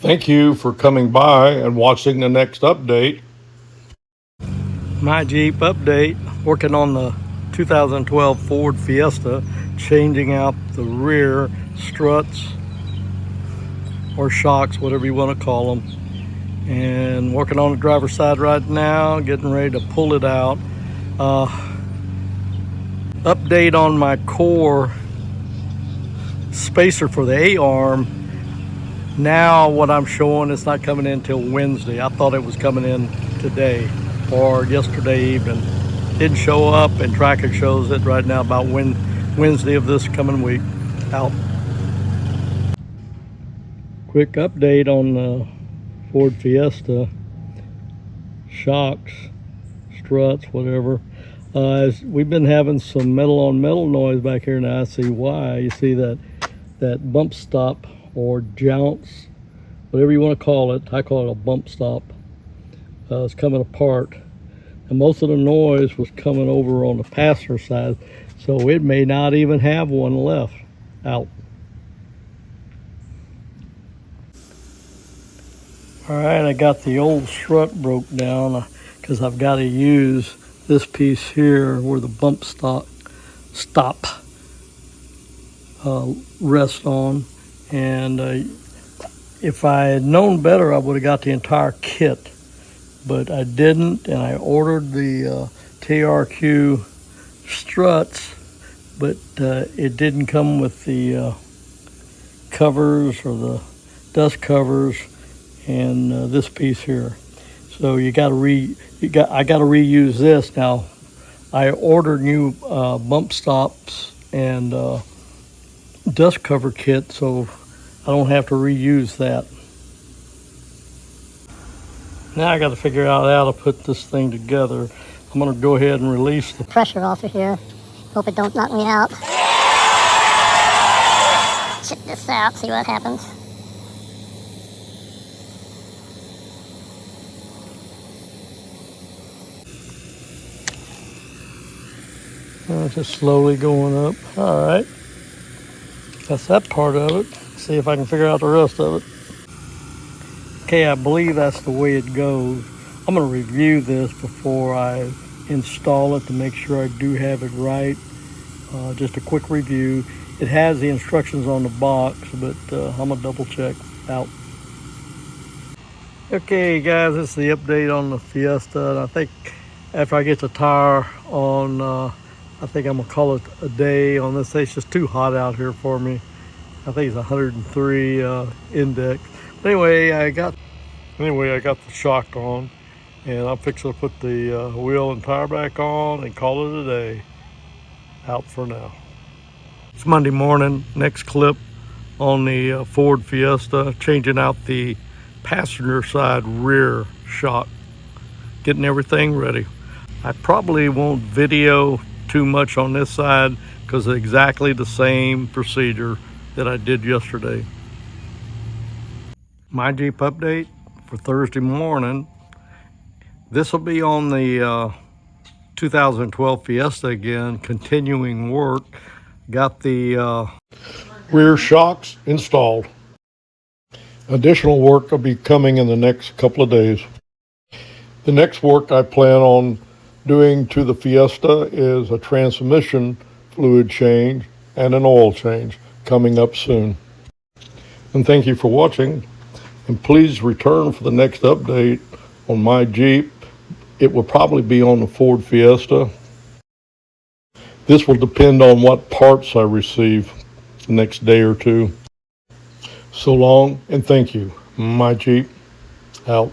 Thank you for coming by and watching the next update. My Jeep update, working on the 2012 Ford Fiesta, changing out the rear struts or shocks, whatever you want to call them, and working on the driver's side right now, getting ready to pull it out. Update on my core spacer for the A-arm. Now what I'm showing, it's not coming in until Wednesday. I thought it was coming in today or yesterday evening. Didn't show up, and tracker shows it right now about Wednesday of this coming week. Out. Quick update on the Ford Fiesta shocks, struts, whatever. We've been having some metal on metal noise back here. Now I see why. You see that bump stop or jounce, whatever you want to call it. I call it a bump stop. It's coming apart, and most of the noise was coming over on the passenger side, so it may not even have one left. Out. All right, I got the old strut broke down because I've got to use this piece here where the bump stop rests on, and if I had known better, I would have got the entire kit, but I didn't, and I ordered the TRQ struts, but it didn't come with the covers or the dust covers and this piece here. So I got to reuse this. Now I ordered new bump stops and dust cover kit, so I don't have to reuse that. Now I got to figure out how to put this thing together. I'm going to go ahead and release the pressure off of here. Hope it don't knock me out. Check this out, see what happens. Just slowly going up. All right, that's that part of it. See if I can figure out the rest of it. Okay, I believe that's the way it goes. I'm going to review this before I install it to make sure I do have it right. Just a quick review. It has the instructions on the box, but I'm going to double check. Out. Okay guys, this is the update on the Fiesta, and I think after I get the tire on, I think I'm gonna call it a day on this day. It's just too hot out here for me. I think it's 103 index. But anyway, I got the shock on, and I'm fixing to put the wheel and tire back on and call it a day. Out for now. It's Monday morning. Next clip on the Ford Fiesta, changing out the passenger side rear shock, getting everything ready. I probably won't video too much on this side because it's exactly the same procedure that I did yesterday. My Jeep update for Thursday morning. This will be on the 2012 Fiesta again, continuing work. Got the Rear shocks installed. Additional work will be coming in the next couple of days. The next work I plan on doing to the Fiesta is a transmission fluid change and an oil change coming up soon. And thank you for watching, and please return for the next update on my Jeep. It will probably be on the Ford Fiesta. This will depend on what parts I receive the next day or two. So long, and thank you. My Jeep, out.